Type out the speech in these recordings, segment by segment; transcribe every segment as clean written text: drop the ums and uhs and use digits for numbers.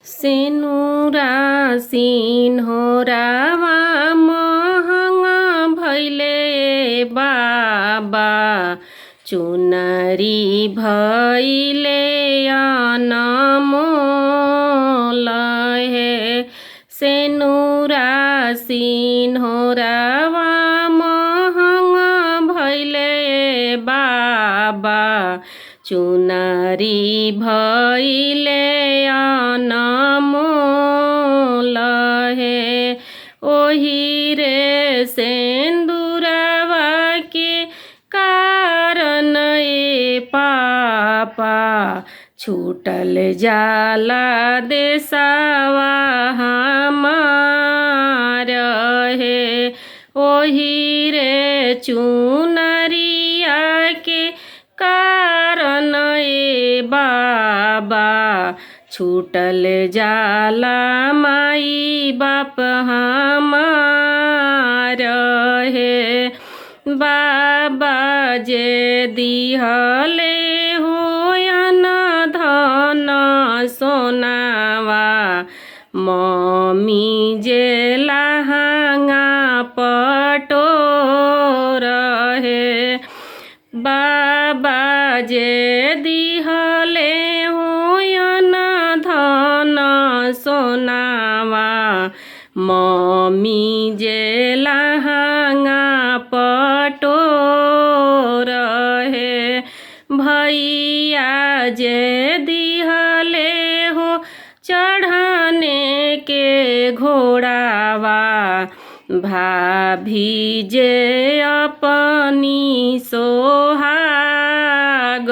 सेनुरा सिन्होरावा महँगा भैले बाबा, चुनरी भैले अनमोल हे। सेनुरा सिन्होरावा महँगा भैले बाबा, चुनरी भैले अनमोल हे। ओही रे सेंदूरवा के कारण ए पापा, छूटल जाला देशवा हमार हे। ओही रे चुनरिया के कारण ए बाबा, छूटल जाला माई बाप हमार हे। बाबा जे दिहले होयन धन सोनावा, मम्मी जे लहंगा पटोर हे। बाबा जे दिहले होयन धन सोनावा, मम्मी जे लहंगा पटोर हे। भैया जे दिहले हो चढ़ने के घोड़ावा, भाभी जे अपनी सोहाग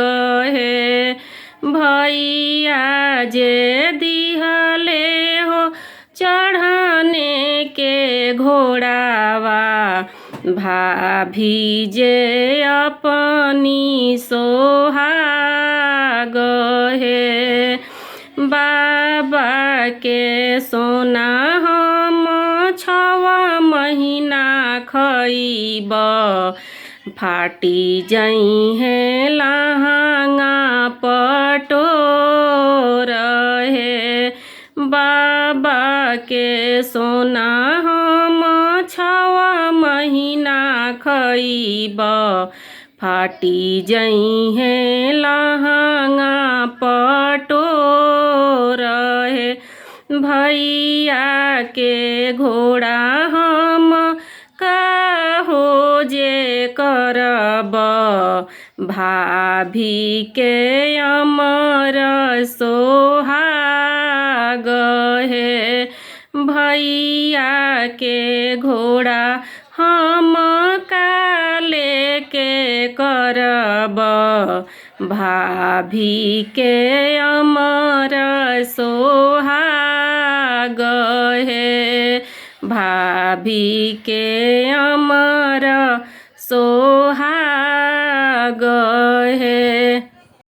हे। भैया जे दिहले हो चढ़ने के घोड़ावा, भाभी जे अपनी सोहाग हे। बाबा के सोना हम 6 महीना खइब, फाटी जइहे लहंगा पटोर हे। बाबा के सोना हम 6 महीना खइब, फाटी जइहे लहंगा पटोर हे। भैया के घोड़ा हम काहो जे करब, भाभी के अमर सोहाग हे। भैया के घोड़ा हम काले के करब, भाभी के अमर सोहाग हे। भाभी के अमर सोहाग हे।